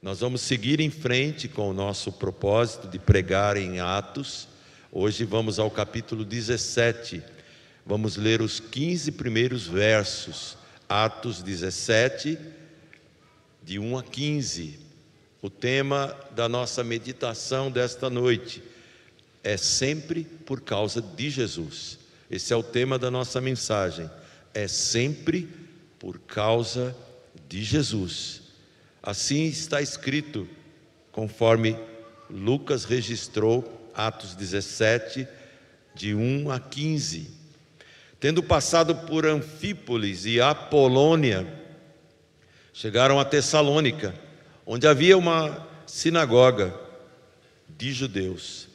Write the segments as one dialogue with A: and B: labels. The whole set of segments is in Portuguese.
A: Nós vamos seguir em frente com o nosso propósito de pregar em Atos. Hoje vamos ao capítulo 17. Vamos ler os 15 primeiros versos. Atos 17, de 1 a 15. O tema da nossa meditação desta noite é sempre por causa de Jesus. Esse é o tema da nossa mensagem. É sempre por causa de Jesus. Assim está escrito, conforme Lucas registrou, Atos 17, de 1 a 15. Tendo passado por Anfípolis e Apolônia, chegaram a Tessalônica, onde havia uma sinagoga de judeus.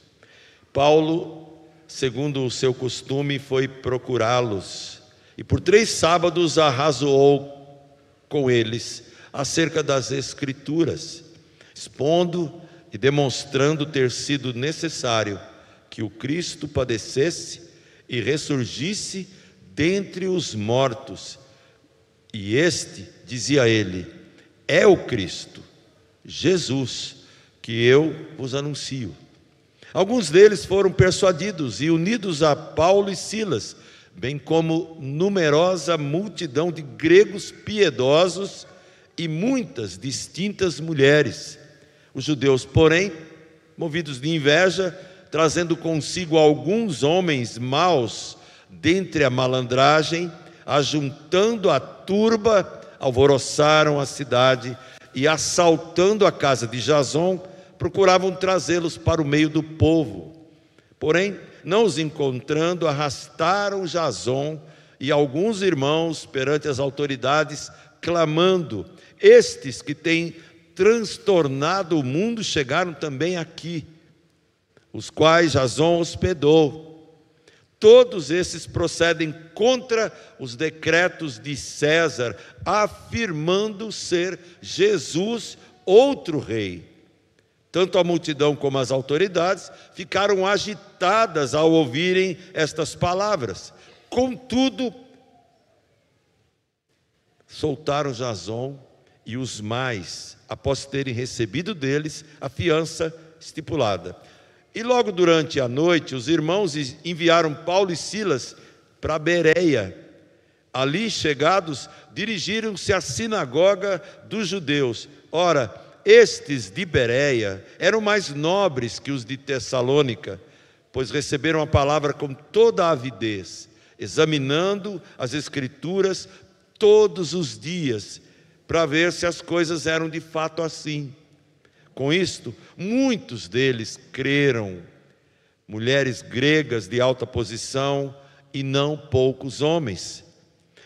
A: Paulo, segundo o seu costume, foi procurá-los e por 3 sábados arrazoou com eles acerca das Escrituras, expondo e demonstrando ter sido necessário que o Cristo padecesse e ressurgisse dentre os mortos. E este, dizia ele, é o Cristo, Jesus, que eu vos anuncio. Alguns deles foram persuadidos e unidos a Paulo e Silas, bem como numerosa multidão de gregos piedosos e muitas distintas mulheres. Os judeus, porém, movidos de inveja, trazendo consigo alguns homens maus dentre a malandragem, ajuntando a turba, alvoroçaram a cidade e, assaltando a casa de Jason, procuravam trazê-los para o meio do povo. Porém, não os encontrando, arrastaram Jason e alguns irmãos perante as autoridades, clamando: estes que têm transtornado o mundo chegaram também aqui, os quais Jason hospedou. Todos esses procedem contra os decretos de César, afirmando ser Jesus outro rei. Tanto a multidão como as autoridades ficaram agitadas ao ouvirem estas palavras. Contudo, soltaram Jason e os mais, após terem recebido deles a fiança estipulada. E logo durante a noite, os irmãos enviaram Paulo e Silas para Bereia. Ali chegados, dirigiram-se à sinagoga dos judeus. Ora, estes de Bereia eram mais nobres que os de Tessalônica, pois receberam a palavra com toda a avidez, examinando as Escrituras todos os dias, para ver se as coisas eram de fato assim. Com isto, muitos deles creram, mulheres gregas de alta posição e não poucos homens.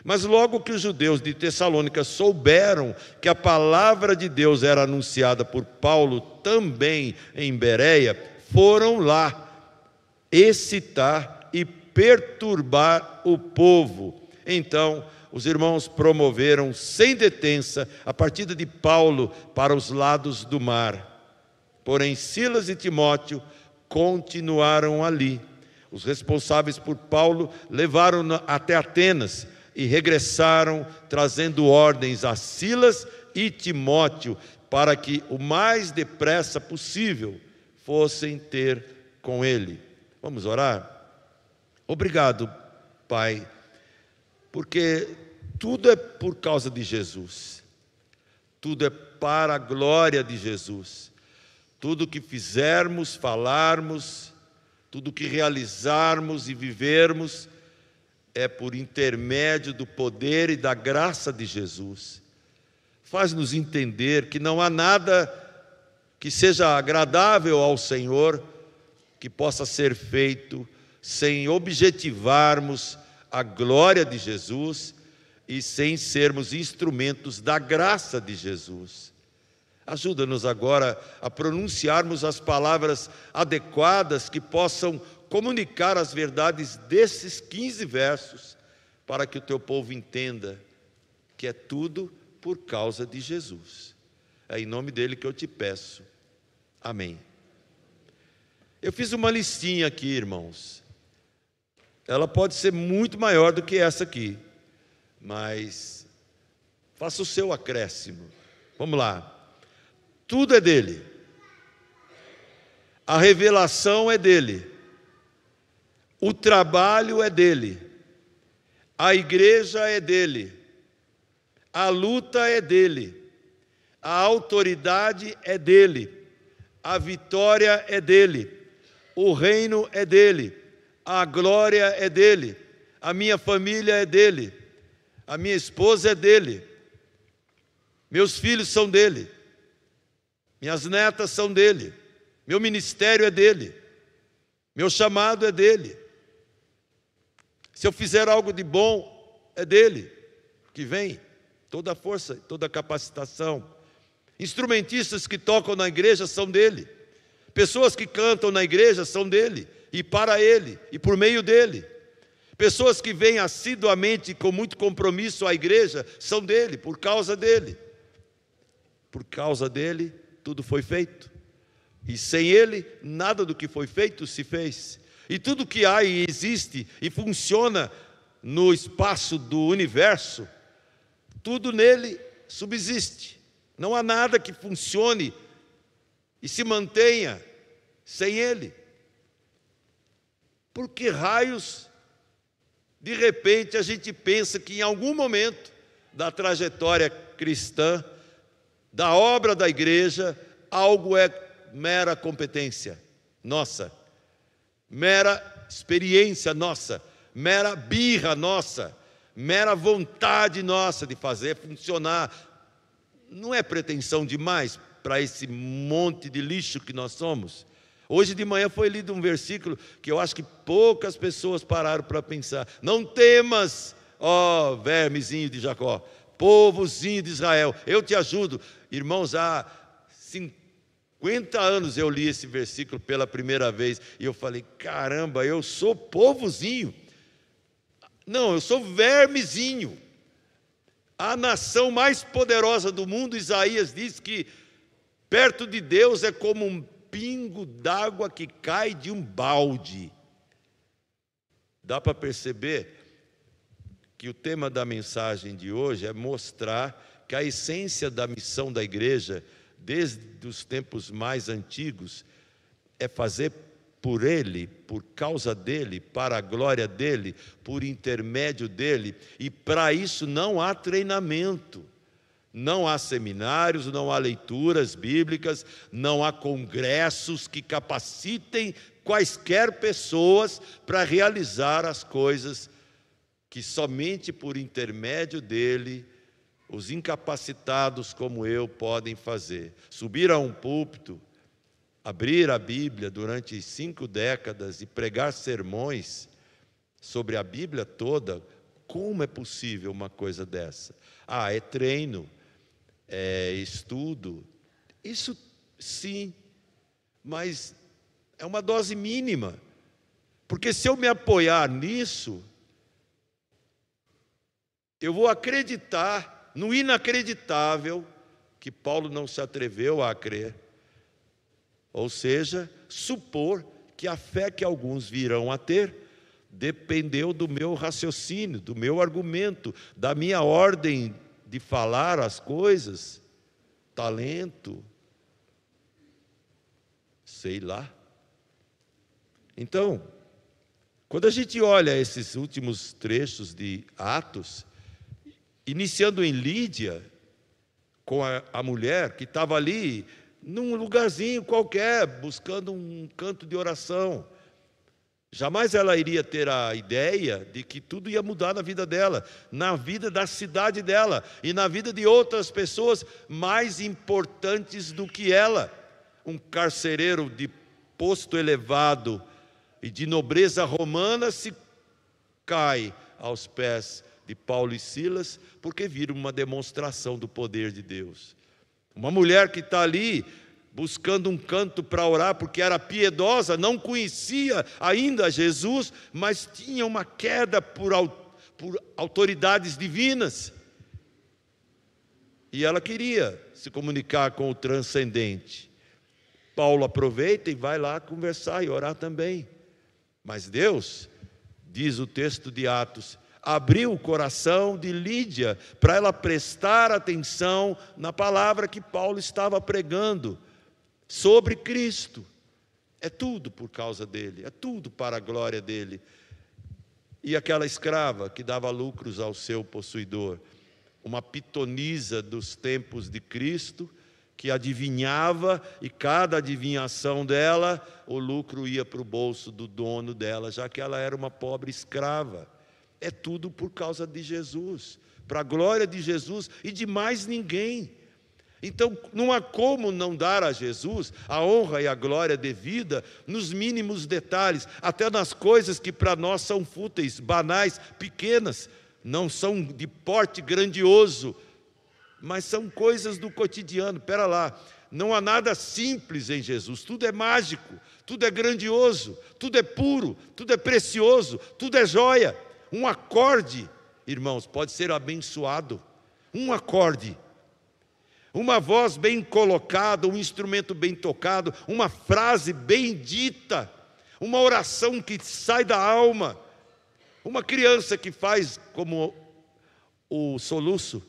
A: Mas logo que os judeus de Tessalônica souberam que a palavra de Deus era anunciada por Paulo também em Bereia, foram lá excitar e perturbar o povo. Então, os irmãos promoveram sem detença a partida de Paulo para os lados do mar. Porém, Silas e Timóteo continuaram ali. Os responsáveis por Paulo levaram-no até Atenas e regressaram trazendo ordens a Silas e Timóteo para que o mais depressa possível fossem ter com ele. Vamos orar? Obrigado, Pai, porque tudo é por causa de Jesus, tudo é para a glória de Jesus. Tudo que fizermos, falarmos, tudo que realizarmos e vivermos é por intermédio do poder e da graça de Jesus. Faz-nos entender que não há nada que seja agradável ao Senhor que possa ser feito sem objetivarmos a glória de Jesus e sem sermos instrumentos da graça de Jesus. Ajuda-nos agora a pronunciarmos as palavras adequadas que possam comunicar as verdades desses 15 versos, para que o teu povo entenda que é tudo por causa de Jesus. É em nome dele que eu te peço. Amém. Eu fiz uma listinha aqui, irmãos. Ela pode ser muito maior do que essa aqui, mas faça o seu acréscimo. Vamos lá. Tudo é dele. A revelação é dele. O trabalho é dele. A igreja é dele. A luta é dele. A autoridade é dele. A vitória é dele. O reino é dele. A glória é dele. A minha família é dele. A minha esposa é dele. Meus filhos são dele. Minhas netas são dele. Meu ministério é dele. Meu chamado é dele. Se eu fizer algo de bom, é dele que vem toda a força, toda a capacitação. Instrumentistas que tocam na igreja são dele. Pessoas que cantam na igreja são dele, e para ele, e por meio dele. Pessoas que vêm assiduamente, com muito compromisso à igreja, são dele, por causa dele. Por causa dele, tudo foi feito. E sem ele, nada do que foi feito se fez. E tudo que há e existe e funciona no espaço do universo, tudo nele subsiste. Não há nada que funcione e se mantenha sem ele. Por que raios, de repente, a gente pensa que em algum momento da trajetória cristã, da obra da igreja, algo é mera competência nossa, mera experiência nossa, mera birra nossa, mera vontade nossa de fazer funcionar? Não é pretensão demais para esse monte de lixo que nós somos? Hoje de manhã foi lido um versículo que eu acho que poucas pessoas pararam para pensar. Não temas, ó vermezinho de Jacó, povozinho de Israel, eu te ajudo. Irmãos, há 50 anos eu li esse versículo pela primeira vez e eu falei, caramba, eu sou povozinho. Não, eu sou vermezinho. A nação mais poderosa do mundo, Isaías diz que perto de Deus é como um pingo d'água que cai de um balde. Dá para perceber que o tema da mensagem de hoje é mostrar que a essência da missão da igreja, desde os tempos mais antigos, é fazer por ele, por causa dele, para a glória dele, por intermédio dele, e para isso não há treinamento, não há seminários, não há leituras bíblicas, não há congressos que capacitem quaisquer pessoas para realizar as coisas que somente por intermédio dele os incapacitados como eu podem fazer. Subir a um púlpito, abrir a Bíblia durante 5 décadas e pregar sermões sobre a Bíblia toda, como é possível uma coisa dessa? Ah, é treino, é estudo, isso sim, mas é uma dose mínima, porque se eu me apoiar nisso, eu vou acreditar no inacreditável que Paulo não se atreveu a crer, ou seja, supor que a fé que alguns virão a ter dependeu do meu raciocínio, do meu argumento, da minha ordem de falar as coisas, talento, sei lá. Então, quando a gente olha esses últimos trechos de Atos, iniciando em Lídia, com a mulher que estava ali, num lugarzinho qualquer, buscando um canto de oração. Jamais ela iria ter a ideia de que tudo ia mudar na vida dela, na vida da cidade dela e na vida de outras pessoas mais importantes do que ela. Um carcereiro de posto elevado e de nobreza romana se cai aos pés de Paulo e Silas porque viram uma demonstração do poder de Deus. Uma mulher que está ali buscando um canto para orar, porque era piedosa, não conhecia ainda Jesus, mas tinha uma queda por autoridades divinas. E ela queria se comunicar com o transcendente. Paulo aproveita e vai lá conversar e orar também. Mas Deus, diz o texto de Atos, abriu o coração de Lídia para ela prestar atenção na palavra que Paulo estava pregando sobre Cristo. É tudo por causa dele, é tudo para a glória dele. E aquela escrava que dava lucros ao seu possuidor, uma pitonisa dos tempos de Cristo, que adivinhava, e cada adivinhação dela, o lucro ia para o bolso do dono dela, já que ela era uma pobre escrava. É tudo por causa de Jesus, para a glória de Jesus e de mais ninguém. Então, não há como não dar a Jesus a honra e a glória devida nos mínimos detalhes, até nas coisas que para nós são fúteis, banais, pequenas, não são de porte grandioso, mas são coisas do cotidiano. Espera lá, não há nada simples em Jesus, tudo é mágico, tudo é grandioso, tudo é puro, tudo é precioso, tudo é joia. Um acorde, irmãos, pode ser abençoado, um acorde. Uma voz bem colocada, um instrumento bem tocado, uma frase bem dita, uma oração que sai da alma, uma criança que faz como o soluço,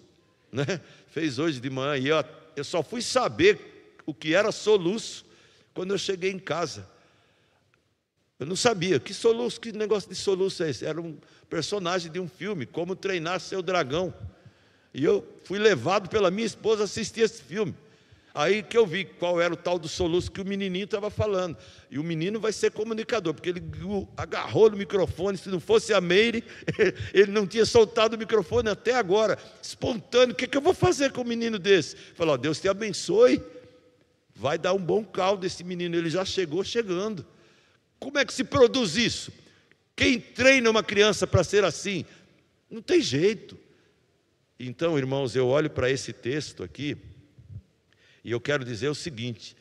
A: né? Fez hoje de manhã, e eu só fui saber o que era soluço quando eu cheguei em casa. Eu não sabia, que soluço, que negócio de soluço é esse? Era um personagem de um filme, Como Treinar Seu Dragão. E eu fui levado pela minha esposa a assistir esse filme. Aí que eu vi qual era o tal do soluço que o menininho estava falando. E o menino vai ser comunicador, porque ele agarrou no microfone. Se não fosse a Meire, ele não tinha soltado o microfone até agora, espontâneo. O que eu vou fazer com um menino desse? Falou: Deus te abençoe, vai dar um bom caldo esse menino, ele já chegou chegando. Como é que se produz isso? Quem treina uma criança para ser assim? Não tem jeito. Então, irmãos, eu olho para esse texto aqui e eu quero dizer o seguinte: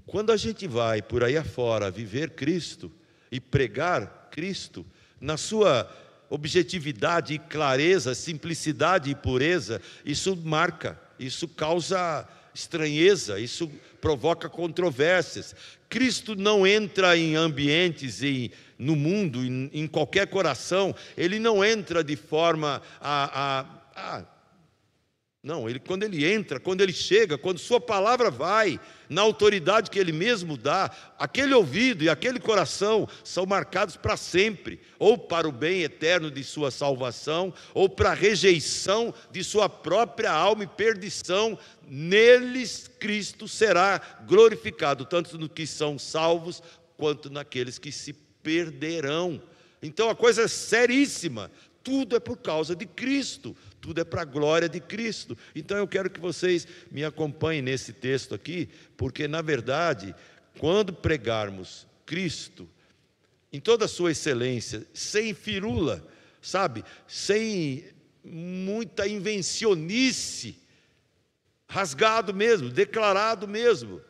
A: quando a gente vai por aí afora viver Cristo e pregar Cristo na sua objetividade e clareza, simplicidade e pureza, isso marca, isso causa estranheza, isso provoca controvérsias. Cristo não entra em ambientes, no mundo, em qualquer coração, ele não entra de forma não, quando ele entra, quando ele chega, quando sua palavra vai, na autoridade que ele mesmo dá, aquele ouvido e aquele coração são marcados para sempre, ou para o bem eterno de sua salvação, ou para a rejeição de sua própria alma e perdição. Neles Cristo será glorificado, tanto no que são salvos, quanto naqueles que se perderão. Então a coisa é seríssima. Tudo é por causa de Cristo, tudo é para a glória de Cristo. Então eu quero que vocês me acompanhem nesse texto aqui, porque na verdade, quando pregarmos Cristo, em toda a sua excelência, sem firula, sabe, sem muita invencionice, rasgado mesmo, declarado mesmo,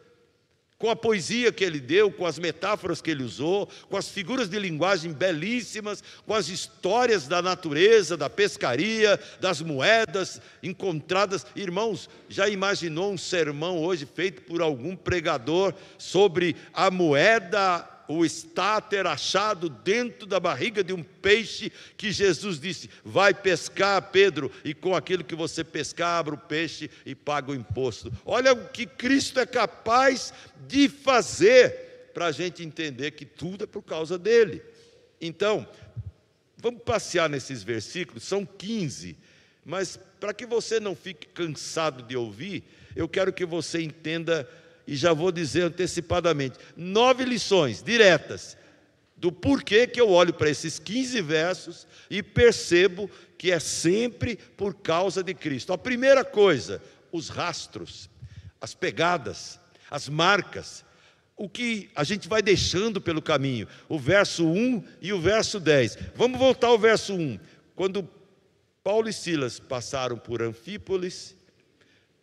A: com a poesia que ele deu, com as metáforas que ele usou, com as figuras de linguagem belíssimas, com as histórias da natureza, da pescaria, das moedas encontradas. Irmãos, já imaginou um sermão hoje feito por algum pregador sobre a moeda, o estáter achado dentro da barriga de um peixe, que Jesus disse: vai pescar, Pedro, e com aquilo que você pescar, abra o peixe e paga o imposto. Olha o que Cristo é capaz de fazer, para a gente entender que tudo é por causa dele. Então, vamos passear nesses versículos, são 15, mas para que você não fique cansado de ouvir, eu quero que você entenda, e já vou dizer antecipadamente, 9 lições diretas do porquê que eu olho para esses 15 versos e percebo que é sempre por causa de Cristo. A primeira coisa, os rastros, as pegadas, as marcas, o que a gente vai deixando pelo caminho, o verso 1 e o verso 10. Vamos voltar ao verso 1. Quando Paulo e Silas passaram por Anfípolis,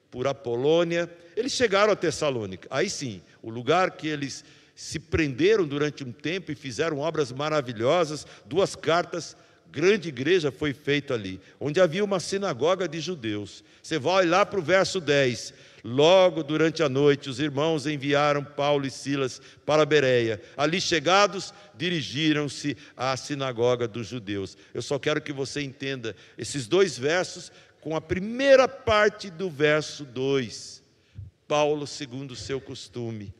A: por Apolônia, eles chegaram a Tessalônica. Aí sim, o lugar que eles se prenderam durante um tempo e fizeram obras maravilhosas, 2 cartas, grande igreja foi feita ali, onde havia uma sinagoga de judeus. Você vai lá para o verso 10, Logo durante a noite, os irmãos enviaram Paulo e Silas para Bereia. Ali chegados, dirigiram-se à sinagoga dos judeus. Eu só quero que você entenda esses dois versos com a primeira parte do verso 2. Paulo, segundo o seu costume.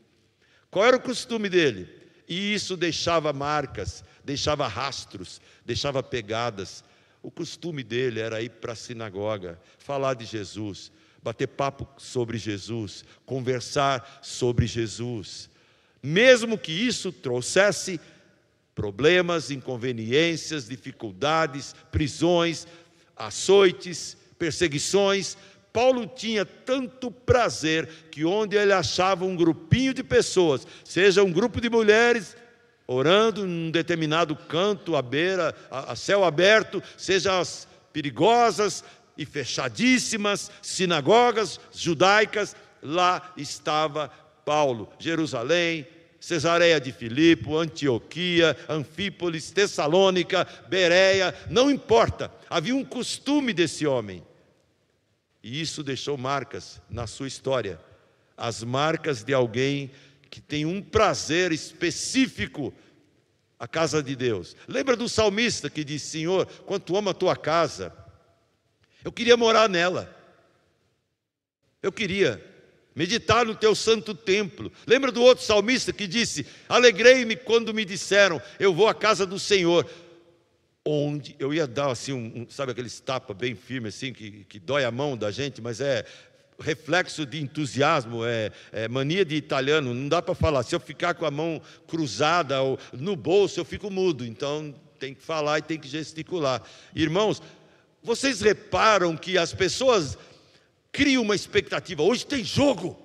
A: Qual era o costume dele? E isso deixava marcas, deixava rastros, deixava pegadas. O costume dele era ir para a sinagoga, falar de Jesus, bater papo sobre Jesus, conversar sobre Jesus. Mesmo que isso trouxesse problemas, inconveniências, dificuldades, prisões, açoites, perseguições, Paulo tinha tanto prazer que onde ele achava um grupinho de pessoas, seja um grupo de mulheres orando em um determinado canto, à beira, a céu aberto, seja as perigosas e fechadíssimas sinagogas judaicas, lá estava Paulo. Jerusalém, Cesareia de Filipe, Antioquia, Anfípolis, Tessalônica, Bereia, não importa, havia um costume desse homem. E isso deixou marcas na sua história, as marcas de alguém que tem um prazer específico à casa de Deus. Lembra do salmista que diz: Senhor, quanto amo a tua casa, eu queria morar nela, eu queria meditar no teu santo templo. Lembra do outro salmista que disse: alegrei-me quando me disseram, eu vou à casa do Senhor. Onde eu ia dar assim, sabe aqueles tapas bem firmes assim, que dói a mão da gente, mas é reflexo de entusiasmo, é mania de italiano, não dá para falar. Se eu ficar com a mão cruzada ou no bolso, eu fico mudo, então tem que falar e tem que gesticular. Irmãos, vocês reparam que as pessoas criam uma expectativa: hoje tem jogo,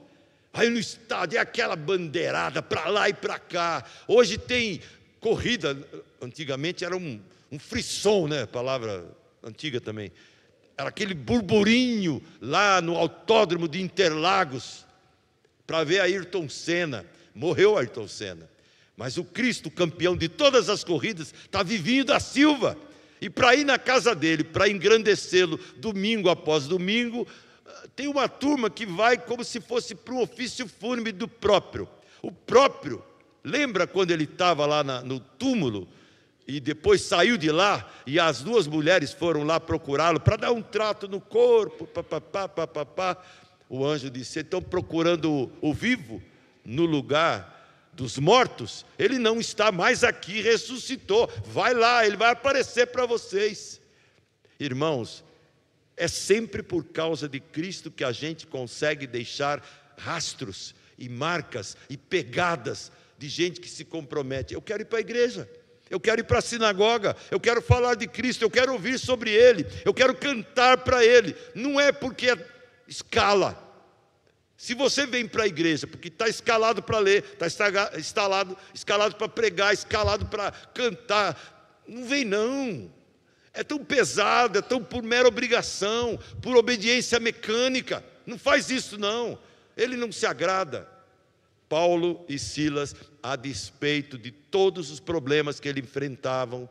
A: aí no estádio é aquela bandeirada para lá e para cá, hoje tem corrida. Antigamente era um frisson, né? Palavra antiga também. Era aquele burburinho lá no autódromo de Interlagos para ver Ayrton Senna. Morreu Ayrton Senna, mas o Cristo, campeão de todas as corridas, está Vivinho da Silva. E para ir na casa dele, para engrandecê-lo domingo após domingo, tem uma turma que vai como se fosse para um ofício fúnebre do próprio. O próprio, lembra quando ele estava lá no túmulo e depois saiu de lá e as duas mulheres foram lá procurá-lo para dar um trato no corpo, papapá. O anjo disse: vocês estão procurando o vivo no lugar dos mortos? Ele não está mais aqui, ressuscitou. Vai lá, ele vai aparecer para vocês. Irmãos, é sempre por causa de Cristo que a gente consegue deixar rastros e marcas e pegadas de gente que se compromete. Eu quero ir para a igreja, eu quero ir para a sinagoga, eu quero falar de Cristo, eu quero ouvir sobre Ele, eu quero cantar para Ele. Não é porque é escala. Se você vem para a igreja porque está escalado para ler, está escalado para pregar, escalado para cantar, não vem não. É tão pesado, é tão por mera obrigação, por obediência mecânica. Não faz isso não, Ele não se agrada. Paulo e Silas, a despeito de todos os problemas que eles enfrentavam,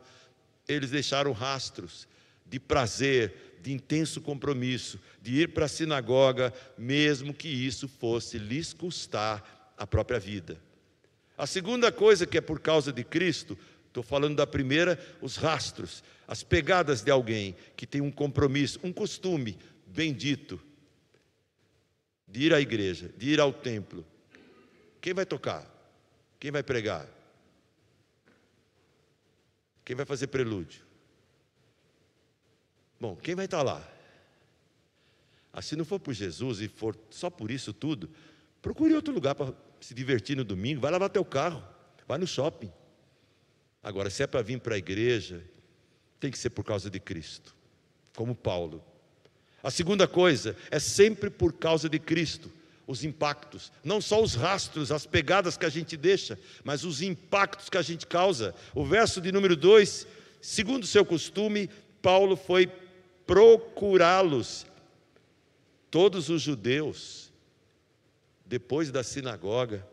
A: eles deixaram rastros de prazer, de intenso compromisso, de ir para a sinagoga, mesmo que isso fosse lhes custar a própria vida. A segunda coisa que é por causa de Cristo, estou falando da primeira, os rastros, as pegadas de alguém que tem um compromisso, um costume bendito, de ir à igreja, de ir ao templo. Quem vai tocar? Quem vai pregar? Quem vai fazer prelúdio? Bom, quem vai estar lá? Se não for por Jesus e for só por isso tudo, procure outro lugar para se divertir no domingo. Vai lavar teu carro, vai no shopping. Agora, se é para vir para a igreja, tem que ser por causa de Cristo, como Paulo. A segunda coisa é sempre por causa de Cristo. Os impactos, não só os rastros, as pegadas que a gente deixa, mas os impactos que a gente causa. O verso de número 2, segundo o seu costume, Paulo foi procurá-los, todos os judeus, depois da sinagoga,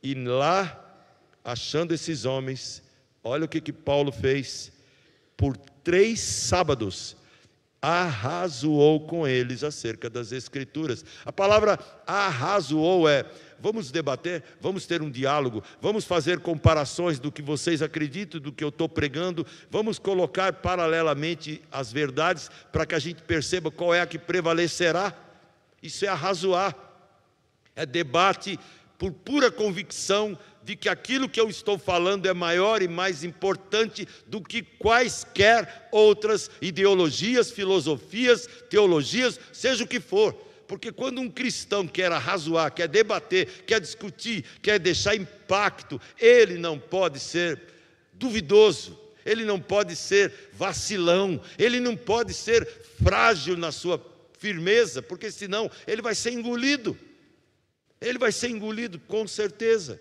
A: e lá, achando esses homens, olha o que Paulo fez. Por 3 sábados, arrazoou com eles acerca das Escrituras. A palavra arrazoou é: vamos debater, vamos ter um diálogo, vamos fazer comparações do que vocês acreditam, do que eu estou pregando, vamos colocar paralelamente as verdades para que a gente perceba qual é a que prevalecerá. Isso é arrazoar, é debate por pura convicção de que aquilo que eu estou falando é maior e mais importante do que quaisquer outras ideologias, filosofias, teologias, seja o que for. Porque quando um cristão quer arrazoar, quer debater, quer discutir, quer deixar impacto, ele não pode ser duvidoso, ele não pode ser vacilão, ele não pode ser frágil na sua firmeza, porque senão ele vai ser engolido. Ele vai ser engolido, com certeza.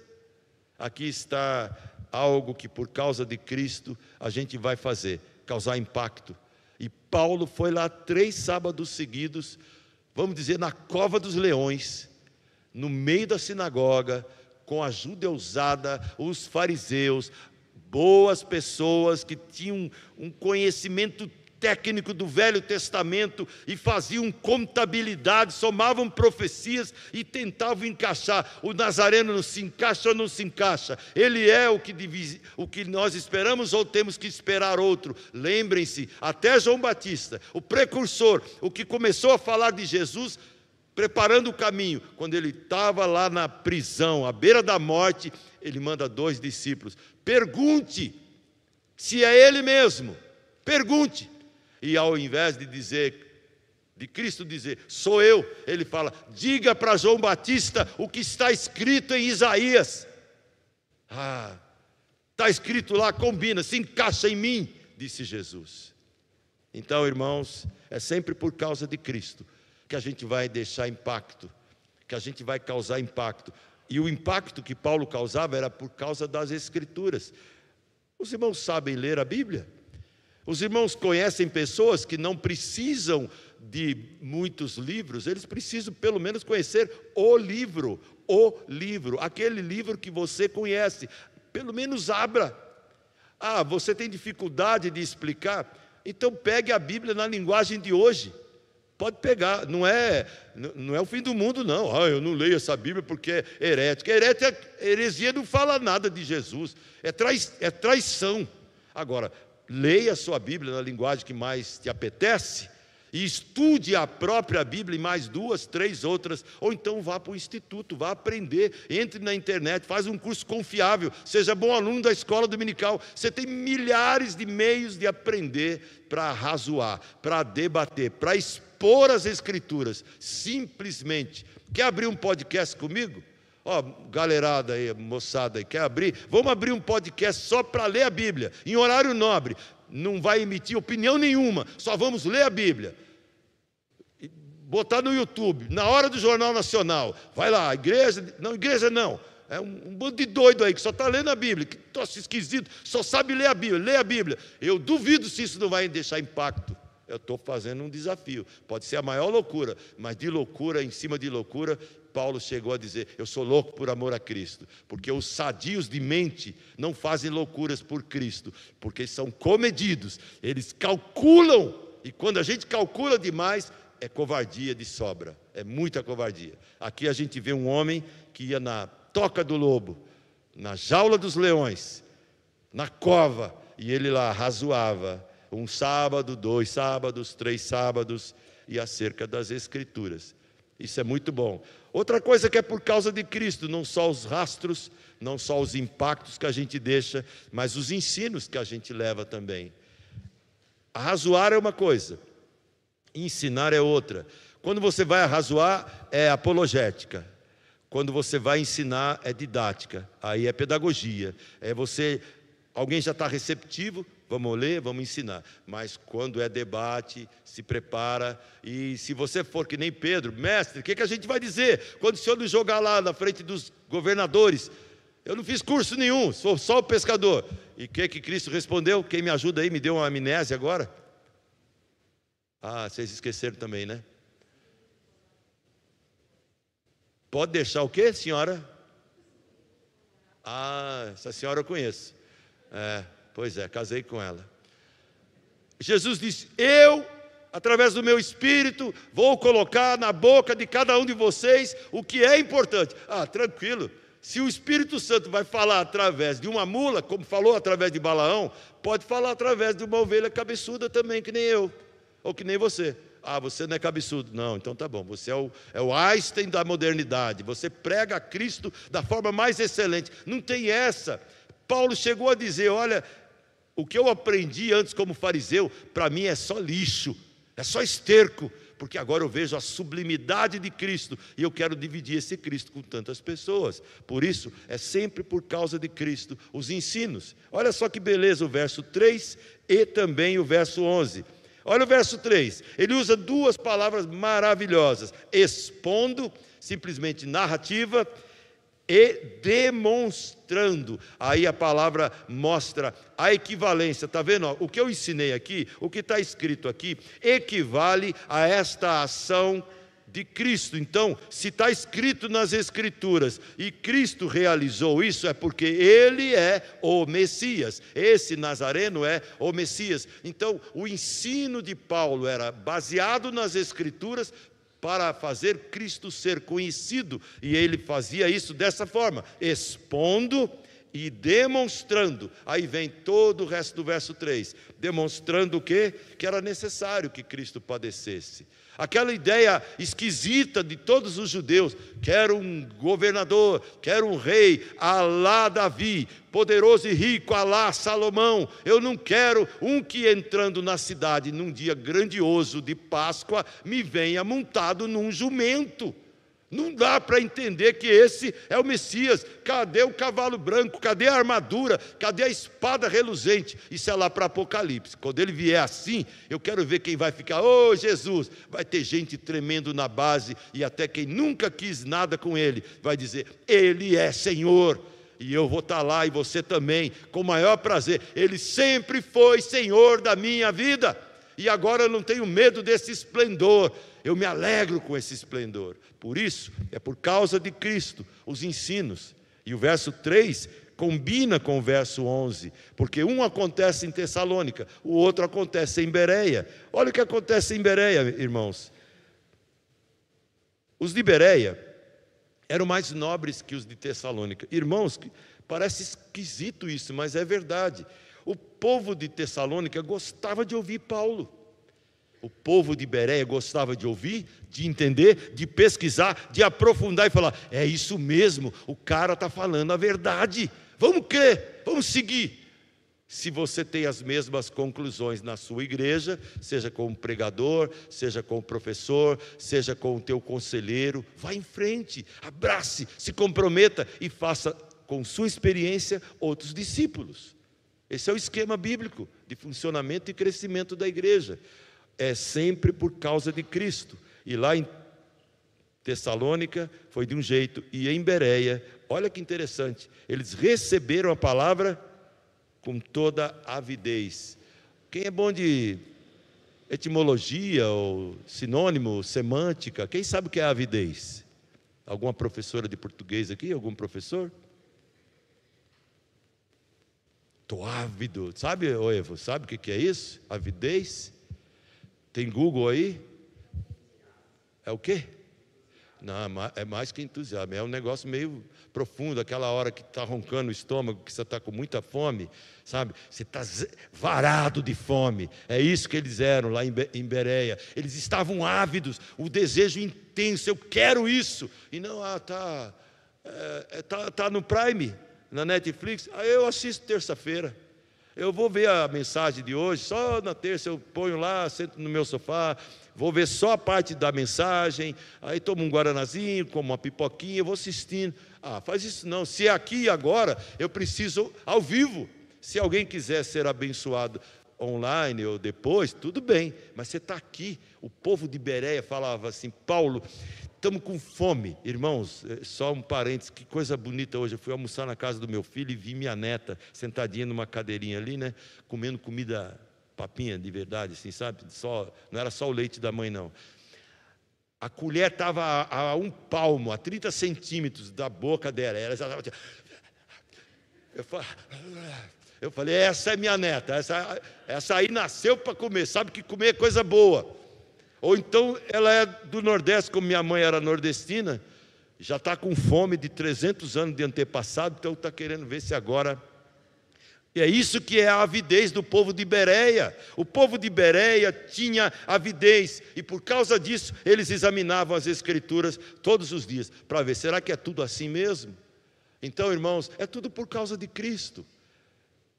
A: Aqui está algo que por causa de Cristo a gente vai fazer, causar impacto. E Paulo foi lá 3 sábados seguidos, vamos dizer, na cova dos leões, no meio da sinagoga, com a judeusada, os fariseus, boas pessoas que tinham um conhecimento técnico do Velho Testamento e faziam contabilidade, somavam profecias e tentavam encaixar. O Nazareno se encaixa ou não se encaixa? Ele é o que nós esperamos ou temos que esperar outro? Lembrem-se, até João Batista, o precursor, o que começou a falar de Jesus, preparando o caminho, quando ele estava lá na prisão, à beira da morte, ele manda 2 discípulos: pergunte se é ele mesmo, pergunte. E ao invés de Cristo dizer, sou eu, ele fala, diga para João Batista o que está escrito em Isaías. Está escrito lá, combina, se encaixa em mim, disse Jesus. Então, irmãos, é sempre por causa de Cristo que a gente vai deixar impacto, que a gente vai causar impacto. E o impacto que Paulo causava era por causa das Escrituras. Os irmãos sabem ler a Bíblia? Os irmãos conhecem pessoas que não precisam de muitos livros, eles precisam pelo menos conhecer o livro, aquele livro que você conhece. Pelo menos abra. Você tem dificuldade de explicar? Então pegue a Bíblia na linguagem de hoje. Pode pegar, não é o fim do mundo, não. Eu não leio essa Bíblia porque é herética. Heresia não fala nada de Jesus, é traição. Agora, leia a sua Bíblia na linguagem que mais te apetece e estude a própria Bíblia e mais 2, 3 outras, ou então vá para o instituto, vá aprender, entre na internet, faz um curso confiável, seja bom aluno da escola dominical. Você tem milhares de meios de aprender para arrazoar, para debater, para expor as Escrituras, simplesmente. Quer abrir um podcast comigo? Galerada aí, moçada aí, quer abrir? Vamos abrir um podcast só para ler a Bíblia, em horário nobre. Não vai emitir opinião nenhuma, só vamos ler a Bíblia. Botar no YouTube, na hora do Jornal Nacional. Vai lá, igreja não. É um bando de doido aí que só está lendo a Bíblia, que troço esquisito, só sabe ler a Bíblia, lê a Bíblia. Eu duvido se isso não vai deixar impacto. Eu estou fazendo um desafio. Pode ser a maior loucura, mas de loucura em cima de loucura, Paulo chegou a dizer, eu sou louco por amor a Cristo, porque os sadios de mente não fazem loucuras por Cristo, porque são comedidos, eles calculam, e quando a gente calcula demais, é covardia de sobra, é muita covardia. Aqui a gente vê um homem que ia na toca do lobo, na jaula dos leões, na cova, e ele lá razoava, 1 sábado, 2 sábados, 3 sábados, e acerca das Escrituras. Isso é muito bom. Outra coisa que é por causa de Cristo, não só os rastros, não só os impactos que a gente deixa, mas os ensinos que a gente leva também. Arrazoar é uma coisa, ensinar é outra. Quando você vai arrazoar, é apologética. Quando você vai ensinar, é didática. Aí é pedagogia. Alguém já está receptivo, vamos ler, vamos ensinar. Mas quando é debate, se prepara. E se você for que nem Pedro, mestre, o que a gente vai dizer? Quando o senhor nos jogar lá na frente dos governadores, eu não fiz curso nenhum, sou só o pescador. E o que Cristo respondeu? Quem me ajuda aí, me deu uma amnésia agora? Vocês esqueceram também, né? Pode deixar o quê, senhora? Essa senhora eu conheço. Pois é, casei com ela. Jesus disse, através do meu espírito, vou colocar na boca de cada um de vocês o que é importante. Tranquilo. Se o Espírito Santo vai falar através de uma mula, como falou através de Balaão, pode falar através de uma ovelha cabeçuda também, que nem eu, ou que nem você. Você não é cabeçudo. Não, então tá bom, você é o Einstein da modernidade, você prega a Cristo da forma mais excelente. Não tem essa. Paulo chegou a dizer, olha, o que eu aprendi antes como fariseu, para mim é só lixo, é só esterco, porque agora eu vejo a sublimidade de Cristo, e eu quero dividir esse Cristo com tantas pessoas. Por isso, é sempre por causa de Cristo, os ensinos. Olha só que beleza o verso 3 e também o verso 11. Olha o verso 3, ele usa duas palavras maravilhosas, expondo, simplesmente narrativa, e demonstrando. Aí a palavra mostra a equivalência, está vendo? O que eu ensinei aqui, o que está escrito aqui, equivale a esta ação de Cristo. Então, se está escrito nas Escrituras e Cristo realizou isso, é porque Ele é o Messias. Esse Nazareno é o Messias. Então, o ensino de Paulo era baseado nas Escrituras para fazer Cristo ser conhecido, e ele fazia isso dessa forma, expondo e demonstrando. Aí vem todo o resto do verso 3, demonstrando o quê? Que era necessário que Cristo padecesse. Aquela ideia esquisita de todos os judeus, quero um governador, quero um rei, alá Davi, poderoso e rico, alá Salomão. Eu não quero um que entrando na cidade num dia grandioso de Páscoa, me venha montado num jumento. Não dá para entender que esse é o Messias. Cadê o cavalo branco? Cadê a armadura? Cadê a espada reluzente? Isso é lá para Apocalipse. Quando ele vier assim, eu quero ver quem vai ficar. Jesus! Vai ter gente tremendo na base, e até quem nunca quis nada com ele vai dizer, ele é Senhor. E eu vou estar lá, e você também, com o maior prazer. Ele sempre foi Senhor da minha vida, e agora eu não tenho medo desse esplendor. Eu me alegro com esse esplendor. Por isso, é por causa de Cristo, os ensinos. E o verso 3 combina com o verso 11, porque um acontece em Tessalônica, o outro acontece em Bereia. Olha o que acontece em Bereia, irmãos. Os de Bereia eram mais nobres que os de Tessalônica. Irmãos, parece esquisito isso, mas é verdade. O povo de Tessalônica gostava de ouvir Paulo. O povo de Bereia gostava de ouvir, de entender, de pesquisar, de aprofundar e falar, é isso mesmo, o cara está falando a verdade, vamos crer, vamos seguir. Se você tem as mesmas conclusões na sua igreja, seja com o pregador, seja com o professor, seja com o teu conselheiro, vá em frente, abrace, se comprometa e faça com sua experiência outros discípulos. Esse é o esquema bíblico de funcionamento e crescimento da igreja. É sempre por causa de Cristo. E lá em Tessalônica foi de um jeito, e em Bereia, olha que interessante, eles receberam a palavra com toda avidez. Quem é bom de etimologia, ou sinônimo, semântica, quem sabe o que é avidez? Alguma professora de português aqui? Algum professor? Estou ávido, sabe, Evo? Sabe o que é isso? Avidez? Tem Google aí? É o quê? Não, é mais que entusiasmo, é um negócio meio profundo, aquela hora que está roncando o estômago, que você está com muita fome, sabe? Você está varado de fome. É isso que eles eram lá em Bereia. Eles estavam ávidos, o desejo intenso, eu quero isso. E não, tá no Prime, na Netflix, aí eu assisto terça-feira. Eu vou ver a mensagem de hoje, só na terça eu ponho lá, sento no meu sofá, vou ver só a parte da mensagem, aí tomo um guaranazinho, como uma pipoquinha, vou assistindo. Faz isso não, se é aqui e agora, eu preciso ao vivo. Se alguém quiser ser abençoado online ou depois, tudo bem, mas você está aqui. O povo de Bereia falava assim, Paulo, estamos com fome. Irmãos, só um parênteses, que coisa bonita hoje. Eu fui almoçar na casa do meu filho e vi minha neta sentadinha numa cadeirinha ali, né? Comendo comida, papinha de verdade, assim, sabe? Não era só o leite da mãe, não. A colher estava a um palmo, a 30 centímetros da boca dela. Ela já estava assim. Eu falei, essa é minha neta, essa aí nasceu para comer, sabe que comer é coisa boa. Ou então ela é do Nordeste, como minha mãe era nordestina, já está com fome de 300 anos de antepassado, então está querendo ver se agora... E é isso que é a avidez do povo de Bereia. O povo de Bereia tinha avidez, e por causa disso eles examinavam as Escrituras todos os dias, para ver, será que é tudo assim mesmo? Então, irmãos, é tudo por causa de Cristo.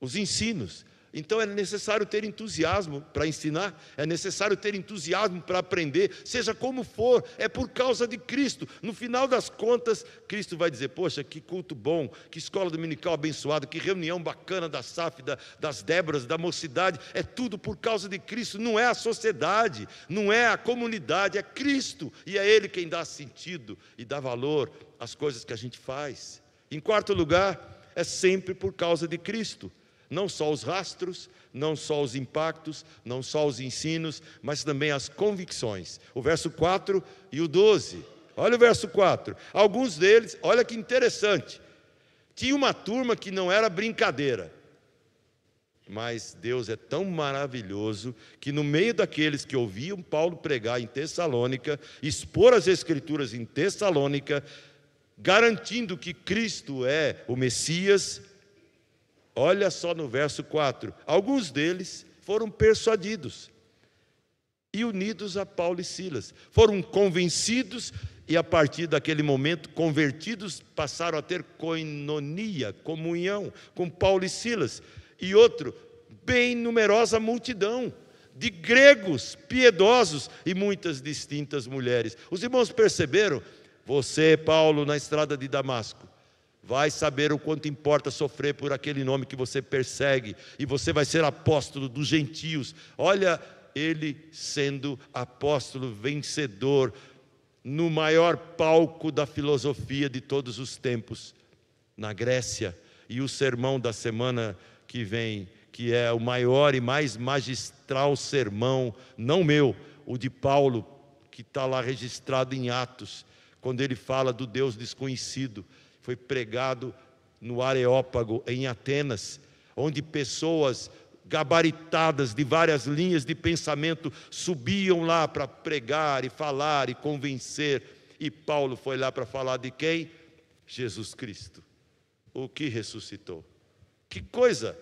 A: Os ensinos. Então é necessário ter entusiasmo para ensinar, é necessário ter entusiasmo para aprender, seja como for, é por causa de Cristo. No final das contas, Cristo vai dizer, poxa, que culto bom, que escola dominical abençoada, que reunião bacana da SAF, das Déboras, da mocidade, é tudo por causa de Cristo, não é a sociedade, não é a comunidade, é Cristo, e é Ele quem dá sentido e dá valor às coisas que a gente faz. Em quarto lugar, é sempre por causa de Cristo. Não só os rastros, não só os impactos, não só os ensinos, mas também as convicções. O verso 4 e o 12. Olha o verso 4. Alguns deles, olha que interessante, tinha uma turma que não era brincadeira. Mas Deus é tão maravilhoso que no meio daqueles que ouviam Paulo pregar em Tessalônica, expor as Escrituras em Tessalônica, garantindo que Cristo é o Messias. Olha só no verso 4, alguns deles foram persuadidos e unidos a Paulo e Silas. Foram convencidos e a partir daquele momento, convertidos, passaram a ter koinonia, comunhão com Paulo e Silas. E outro, bem numerosa multidão de gregos piedosos e muitas distintas mulheres. Os irmãos perceberam? Você, Paulo, na estrada de Damasco, vai saber o quanto importa sofrer por aquele nome que você persegue, e você vai ser apóstolo dos gentios. Olha ele sendo apóstolo vencedor no maior palco da filosofia de todos os tempos, na Grécia. E o sermão da semana que vem, que é o maior e mais magistral sermão, não meu, o de Paulo, que está lá registrado em Atos, quando ele fala do Deus desconhecido. Foi pregado no Areópago, em Atenas, onde pessoas gabaritadas de várias linhas de pensamento subiam lá para pregar e falar e convencer. E Paulo foi lá para falar de quem? Jesus Cristo, o que ressuscitou. Que coisa!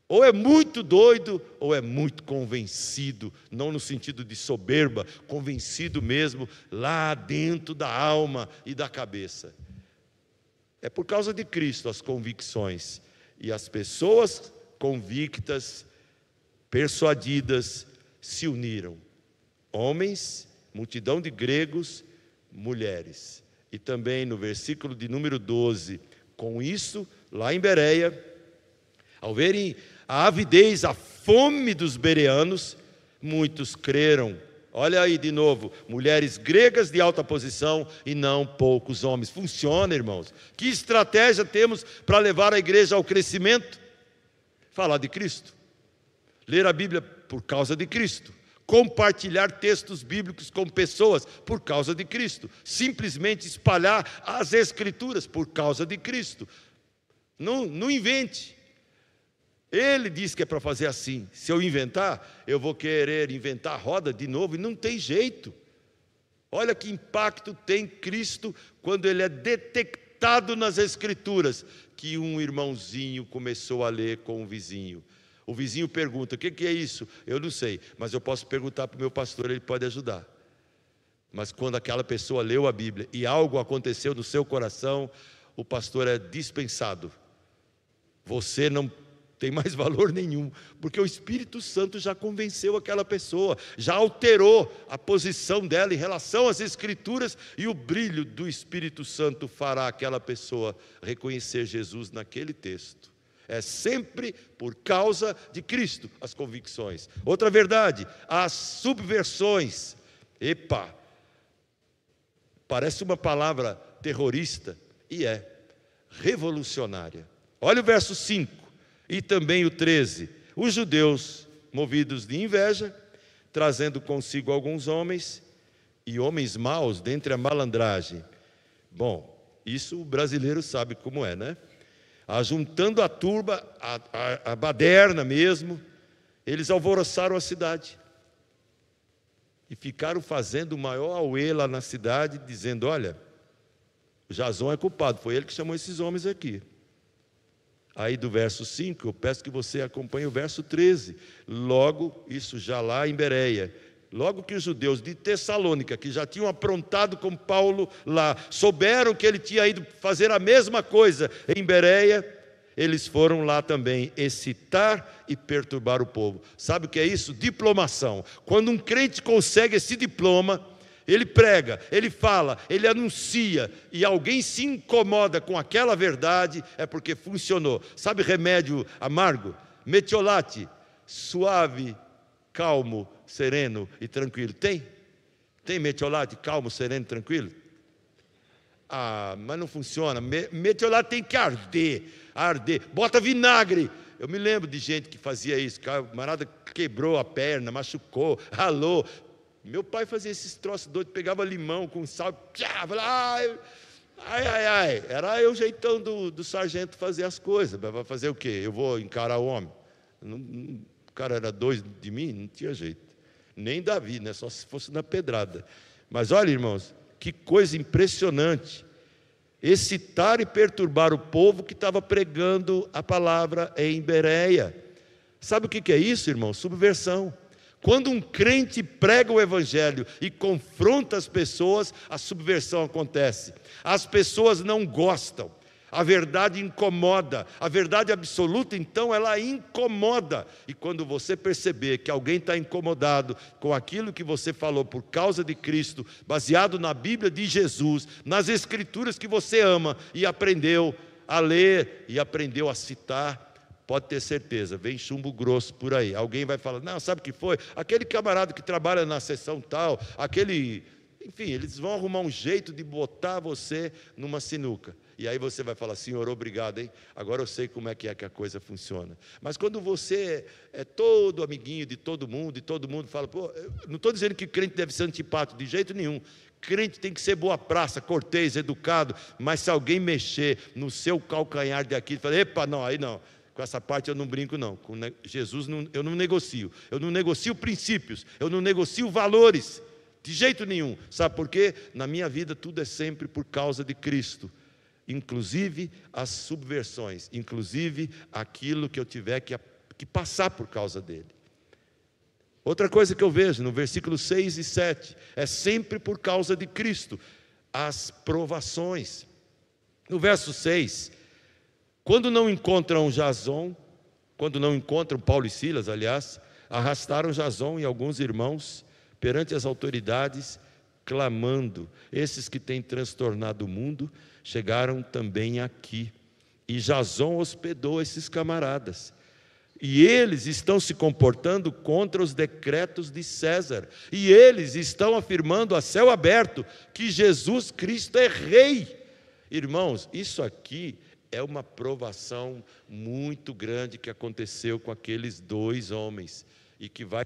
A: Ou é muito doido, ou é muito convencido, não no sentido de soberba, convencido mesmo, lá dentro da alma e da cabeça. É por causa de Cristo as convicções. E as pessoas convictas, persuadidas, se uniram. Homens, multidão de gregos, mulheres. E também no versículo de número 12, com isso, lá em Bereia, ao verem a avidez, a fome dos bereanos, muitos creram. Olha aí de novo, mulheres gregas de alta posição e não poucos homens. Funciona, irmãos. Que estratégia temos para levar a igreja ao crescimento? Falar de Cristo. Ler a Bíblia por causa de Cristo. Compartilhar textos bíblicos com pessoas por causa de Cristo. Simplesmente espalhar as Escrituras por causa de Cristo. Não invente. Ele diz que é para fazer assim. Se eu inventar, eu vou querer inventar a roda de novo, e não tem jeito. Olha que impacto tem Cristo quando ele é detectado nas Escrituras, que um irmãozinho começou a ler com o vizinho. O vizinho pergunta, o que é isso? Eu não sei, mas eu posso perguntar para o meu pastor, ele pode ajudar. Mas quando aquela pessoa leu a Bíblia e algo aconteceu no seu coração, o pastor é dispensado. Você não tem mais valor nenhum, porque o Espírito Santo já convenceu aquela pessoa, já alterou a posição dela em relação às Escrituras, e o brilho do Espírito Santo fará aquela pessoa reconhecer Jesus naquele texto. É sempre por causa de Cristo as convicções. Outra verdade, as subversões. Epa, parece uma palavra terrorista, e é revolucionária. Olha o verso 5. E também o 13, os judeus, movidos de inveja, trazendo consigo alguns homens, e homens maus dentre a malandragem. Bom, isso o brasileiro sabe como é, né? Ajuntando a turba, a baderna mesmo, eles alvoroçaram a cidade. e ficaram fazendo o maior auê lá na cidade, dizendo: olha, Jason é culpado, foi ele que chamou esses homens aqui. Aí do verso 5, eu peço que você acompanhe o verso 13. Logo, isso já lá em Bereia, logo que os judeus de Tessalônica, que já tinham aprontado com Paulo lá, souberam que ele tinha ido fazer a mesma coisa em Bereia, eles foram lá também excitar e perturbar o povo. Sabe o que é isso? Diplomação. Quando um crente consegue esse diploma, ele prega, ele fala, ele anuncia, e alguém se incomoda com aquela verdade, é porque funcionou. Sabe remédio amargo? Metiolate, suave, calmo, sereno e tranquilo. Tem? Tem metiolate calmo, sereno e tranquilo? Ah, mas não funciona. Metiolate tem que arder. Bota vinagre. Eu me lembro de gente que fazia isso. O camarada quebrou a perna, machucou, ralou. Meu pai fazia esses troços doidos, pegava limão com sal, ai. Era eu o jeitão do sargento fazer as coisas. Vai fazer o quê? Eu vou encarar o homem? O cara era dois de mim, não tinha jeito. Nem Davi, né? Só se fosse na pedrada. Mas olha, irmãos, que coisa impressionante. Excitar e perturbar o povo que estava pregando a palavra em Bereia. Sabe o que é isso, irmão? Subversão. Quando um crente prega o evangelho e confronta as pessoas, a subversão acontece. As pessoas não gostam. A verdade incomoda. A verdade absoluta, então, ela incomoda. E quando você perceber que alguém está incomodado com aquilo que você falou por causa de Cristo, baseado na Bíblia de Jesus, nas Escrituras que você ama e aprendeu a ler e aprendeu a citar, pode ter certeza, vem chumbo grosso por aí. Alguém vai falar: não, sabe o que foi? Aquele camarada que trabalha na seção tal, enfim, eles vão arrumar um jeito de botar você numa sinuca. E aí você vai falar: Senhor, obrigado, hein? Agora eu sei como é que a coisa funciona. Mas quando você é todo amiguinho de todo mundo, e todo mundo fala: pô, eu não estou dizendo que crente deve ser antipático, de jeito nenhum. Crente tem que ser boa praça, cortês, educado, mas se alguém mexer no seu calcanhar de aqui, fala: epa, não, aí não. Com essa parte eu não brinco, não. Com Jesus eu não negocio. Eu não negocio princípios, eu não negocio valores, de jeito nenhum. Sabe por quê? Na minha vida tudo é sempre por causa de Cristo. Inclusive as subversões, inclusive aquilo que eu tiver que passar por causa dele. Outra coisa que eu vejo no versículo 6 e 7, é sempre por causa de Cristo, as provações. No verso 6, quando não encontram Jason, quando não encontram Paulo e Silas, aliás, arrastaram Jason e alguns irmãos perante as autoridades, clamando: esses que têm transtornado o mundo chegaram também aqui. E Jason hospedou esses camaradas. E eles estão se comportando contra os decretos de César. E eles estão afirmando a céu aberto que Jesus Cristo é rei. Irmãos, isso aqui é uma provação muito grande que aconteceu com aqueles dois homens e que vai...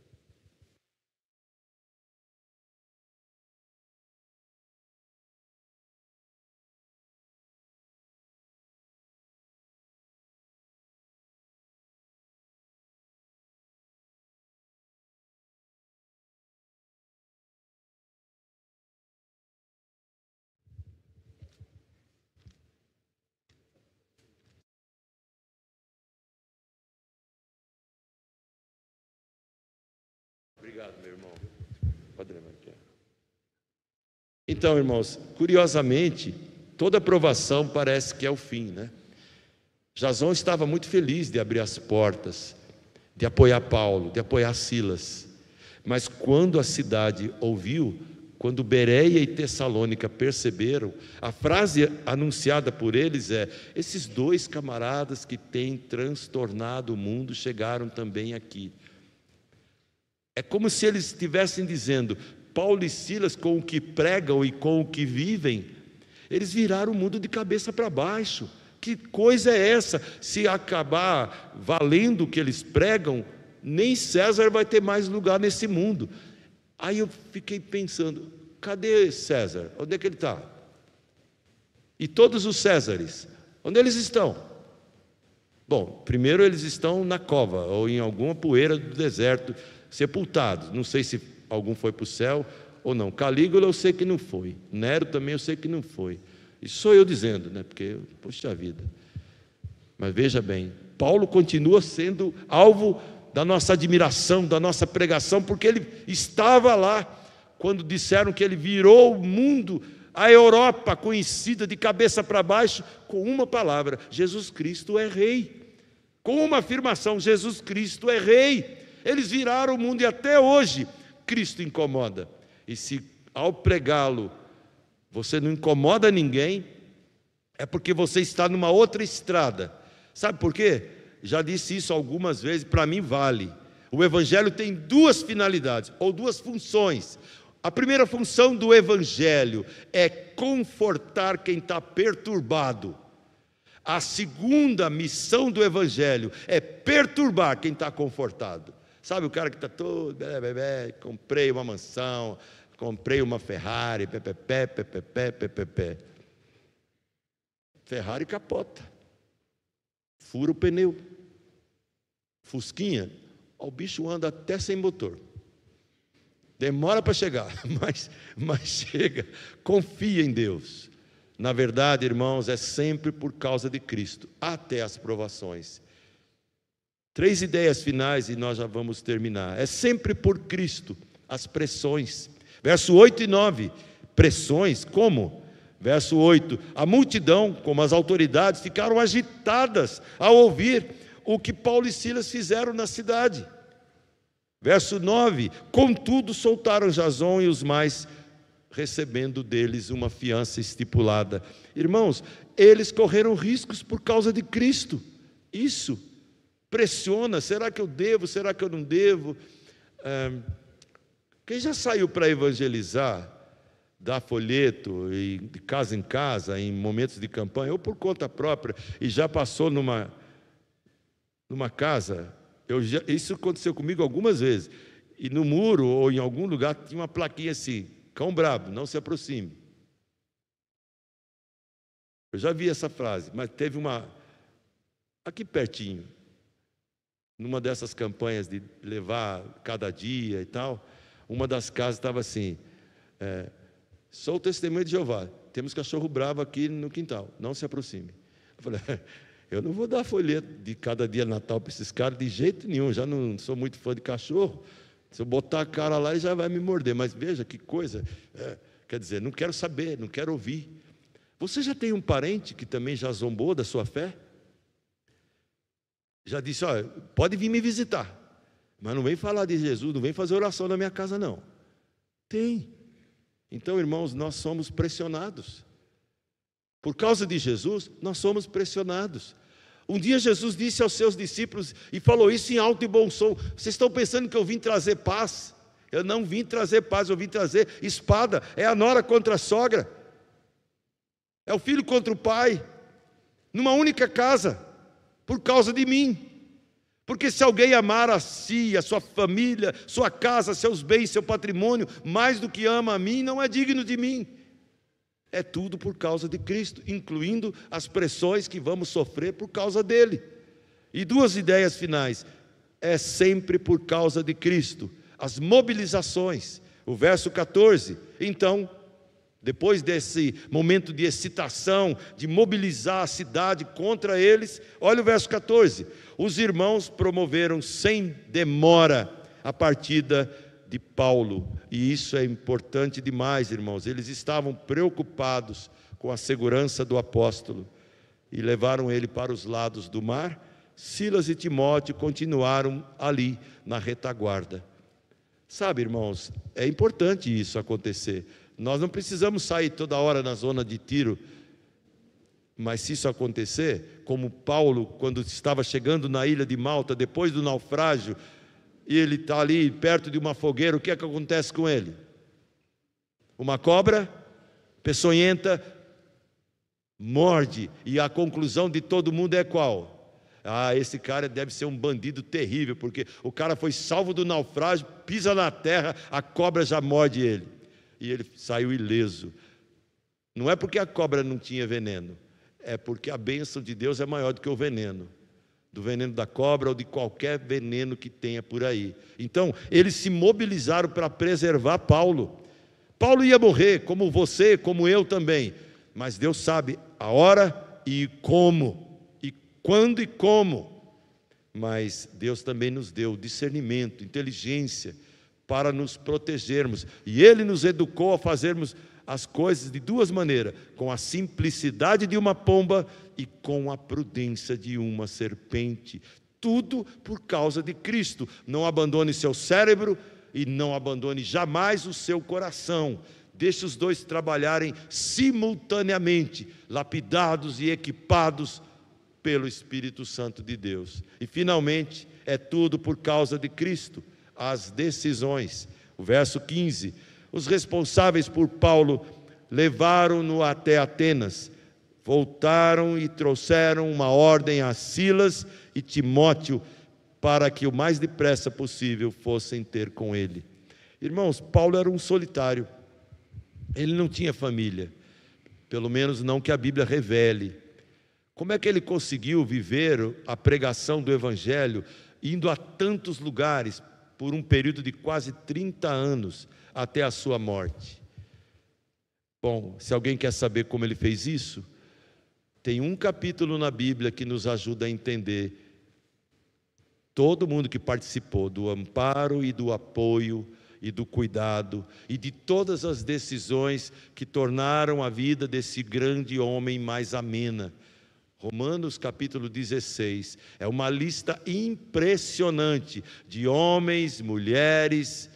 A: Obrigado, meu irmão. Então, irmãos, curiosamente, toda aprovação parece que é o fim, né? Jason estava muito feliz de abrir as portas, de apoiar Paulo, de apoiar Silas. Mas quando a cidade ouviu, quando Bereia e Tessalônica perceberam, a frase anunciada por eles é: esses dois camaradas que têm transtornado o mundo chegaram também aqui. É como se eles estivessem dizendo: Paulo e Silas, com o que pregam e com o que vivem, eles viraram o mundo de cabeça para baixo. Que coisa é essa? Se acabar valendo o que eles pregam, nem César vai ter mais lugar nesse mundo. Aí eu fiquei pensando: cadê César? Onde é que ele está? E todos os Césares, onde eles estão? Bom, primeiro eles estão na cova ou em alguma poeira do deserto, sepultados. Não sei se algum foi para o céu ou não. Calígula eu sei que não foi, Nero também eu sei que não foi. Isso sou eu dizendo, né? Porque, poxa vida. Mas veja bem, Paulo continua sendo alvo da nossa admiração, da nossa pregação, porque ele estava lá quando disseram que ele virou o mundo, a Europa conhecida de cabeça para baixo, com uma palavra: Jesus Cristo é Rei. Com uma afirmação: Jesus Cristo é Rei. Eles viraram o mundo e até hoje Cristo incomoda. E se ao pregá-lo você não incomoda ninguém, é porque você está numa outra estrada. Sabe por quê? Já disse isso algumas vezes, para mim vale. O Evangelho tem duas finalidades, ou duas funções. A primeira função do Evangelho é confortar quem está perturbado. A segunda missão do Evangelho é perturbar quem está confortado. Sabe o cara que está todo, comprei uma mansão, comprei uma Ferrari, Ferrari capota, fura o pneu. Fusquinha, o bicho anda até sem motor. Demora para chegar, mas chega. Confia em Deus. Na verdade, irmãos, é sempre por causa de Cristo, até as provações. 3 ideias finais e nós já vamos terminar. É sempre por Cristo, as pressões. Verso 8 e 9, pressões, como? Verso 8, a multidão, como as autoridades, ficaram agitadas ao ouvir o que Paulo e Silas fizeram na cidade. Verso 9, contudo soltaram Jason e os mais, recebendo deles uma fiança estipulada. Irmãos, eles correram riscos por causa de Cristo. Isso pressiona. Será que eu devo? Será que eu não devo? Quem já saiu para evangelizar, dar folheto e de casa em casa, em momentos de campanha, ou por conta própria, e já passou numa casa, isso aconteceu comigo algumas vezes, e no muro ou em algum lugar tinha uma plaquinha assim: cão brabo, não se aproxime. Eu já vi essa frase, mas teve uma aqui pertinho, numa dessas campanhas de levar cada dia e tal, uma das casas estava assim: sou o testemunho de Jeová, temos cachorro bravo aqui no quintal, não se aproxime. Eu falei: eu não vou dar folheto de cada dia Natal para esses caras de jeito nenhum, já não sou muito fã de cachorro. Se eu botar a cara lá, ele já vai me morder. Mas veja que coisa, quer dizer, não quero saber, não quero ouvir. Você já tem um parente que também já zombou da sua fé? Já disse: olha, pode vir me visitar, mas não vem falar de Jesus, não vem fazer oração na minha casa não. Tem. Então, irmãos, nós somos pressionados. Por causa de Jesus, nós somos pressionados. Um dia Jesus disse aos seus discípulos, e falou isso em alto e bom som: vocês estão pensando que eu vim trazer paz? Eu não vim trazer paz, eu vim trazer espada. É a nora contra a sogra, é o filho contra o pai, numa única casa, por causa de mim. Porque se alguém amar a si, a sua família, sua casa, seus bens, seu patrimônio, mais do que ama a mim, não é digno de mim. É tudo por causa de Cristo, incluindo as pressões que vamos sofrer por causa dele. E 2 ideias finais: é sempre por causa de Cristo. As mobilizações, o verso 14, então, depois desse momento de excitação, de mobilizar a cidade contra eles, olha o verso 14: os irmãos promoveram sem demora a partida de Paulo. E isso é importante demais, irmãos. Eles estavam preocupados com a segurança do apóstolo e levaram ele para os lados do mar. Silas e Timóteo continuaram ali na retaguarda. Sabe, irmãos, é importante isso acontecer. Nós não precisamos sair toda hora na zona de tiro, mas se isso acontecer, como Paulo, quando estava chegando na ilha de Malta, depois do naufrágio, e ele está ali perto de uma fogueira, o que é que acontece com ele? Uma cobra peçonhenta morde, e a conclusão de todo mundo é qual? Esse cara deve ser um bandido terrível, porque o cara foi salvo do naufrágio, pisa na terra, a cobra já morde ele, e ele saiu ileso. Não é porque a cobra não tinha veneno, é porque a bênção de Deus é maior do que o veneno. do veneno da cobra ou de qualquer veneno que tenha por aí. Então, eles se mobilizaram para preservar Paulo. Paulo ia morrer, como você, como eu também, mas Deus sabe a hora e como, e quando e como. Mas Deus também nos deu discernimento, inteligência, para nos protegermos. E Ele nos educou a fazermos as coisas de duas maneiras: com a simplicidade de uma pomba e com a prudência de uma serpente. Tudo por causa de Cristo. Não abandone seu cérebro e não abandone jamais o seu coração. Deixe os dois trabalharem simultaneamente, lapidados e equipados pelo Espírito Santo de Deus. E finalmente, é tudo por causa de Cristo. As decisões. O verso 15: os responsáveis por Paulo levaram-no até Atenas, voltaram e trouxeram uma ordem a Silas e Timóteo para que o mais depressa possível fossem ter com ele. Irmãos, Paulo era um solitário, ele não tinha família, pelo menos não que a Bíblia revele. Como é que ele conseguiu viver a pregação do Evangelho, indo a tantos lugares, por um período de quase 30 anos, até a sua morte? Bom, se alguém quer saber como ele fez isso, tem um capítulo na Bíblia que nos ajuda a entender todo mundo que participou do amparo e do apoio e do cuidado e de todas as decisões que tornaram a vida desse grande homem mais amena. Romanos capítulo 16, é uma lista impressionante de homens, mulheres,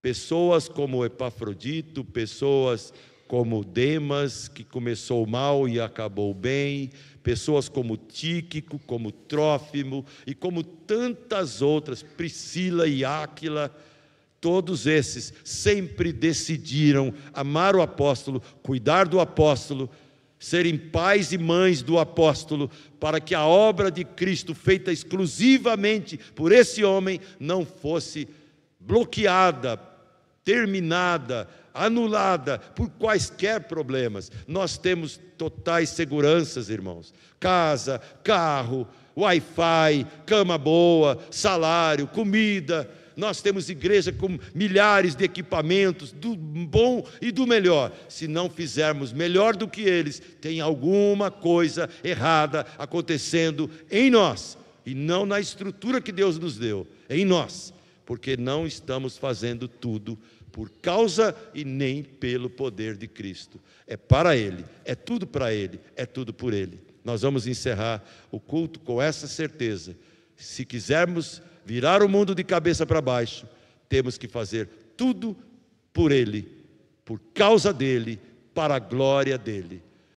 A: pessoas como Epafrodito, pessoas como Demas, que começou mal e acabou bem, pessoas como Tíquico, como Trófimo e como tantas outras, Priscila e Áquila. Todos esses sempre decidiram amar o apóstolo, cuidar do apóstolo, serem pais e mães do apóstolo, para que a obra de Cristo, feita exclusivamente por esse homem, não fosse bloqueada, terminada, anulada por quaisquer problemas. Nós temos totais seguranças, irmãos: casa, carro, Wi-Fi, cama boa, salário, comida. Nós temos igreja com milhares de equipamentos, do bom e do melhor. Se não fizermos melhor do que eles, tem alguma coisa errada acontecendo em nós, e não na estrutura que Deus nos deu, em nós, porque não estamos fazendo tudo por causa e nem pelo poder de Cristo. É para Ele, é tudo para Ele, é tudo por Ele. Nós vamos encerrar o culto com essa certeza: se quisermos virar o mundo de cabeça para baixo, temos que fazer tudo por Ele, por causa dEle, para a glória dEle.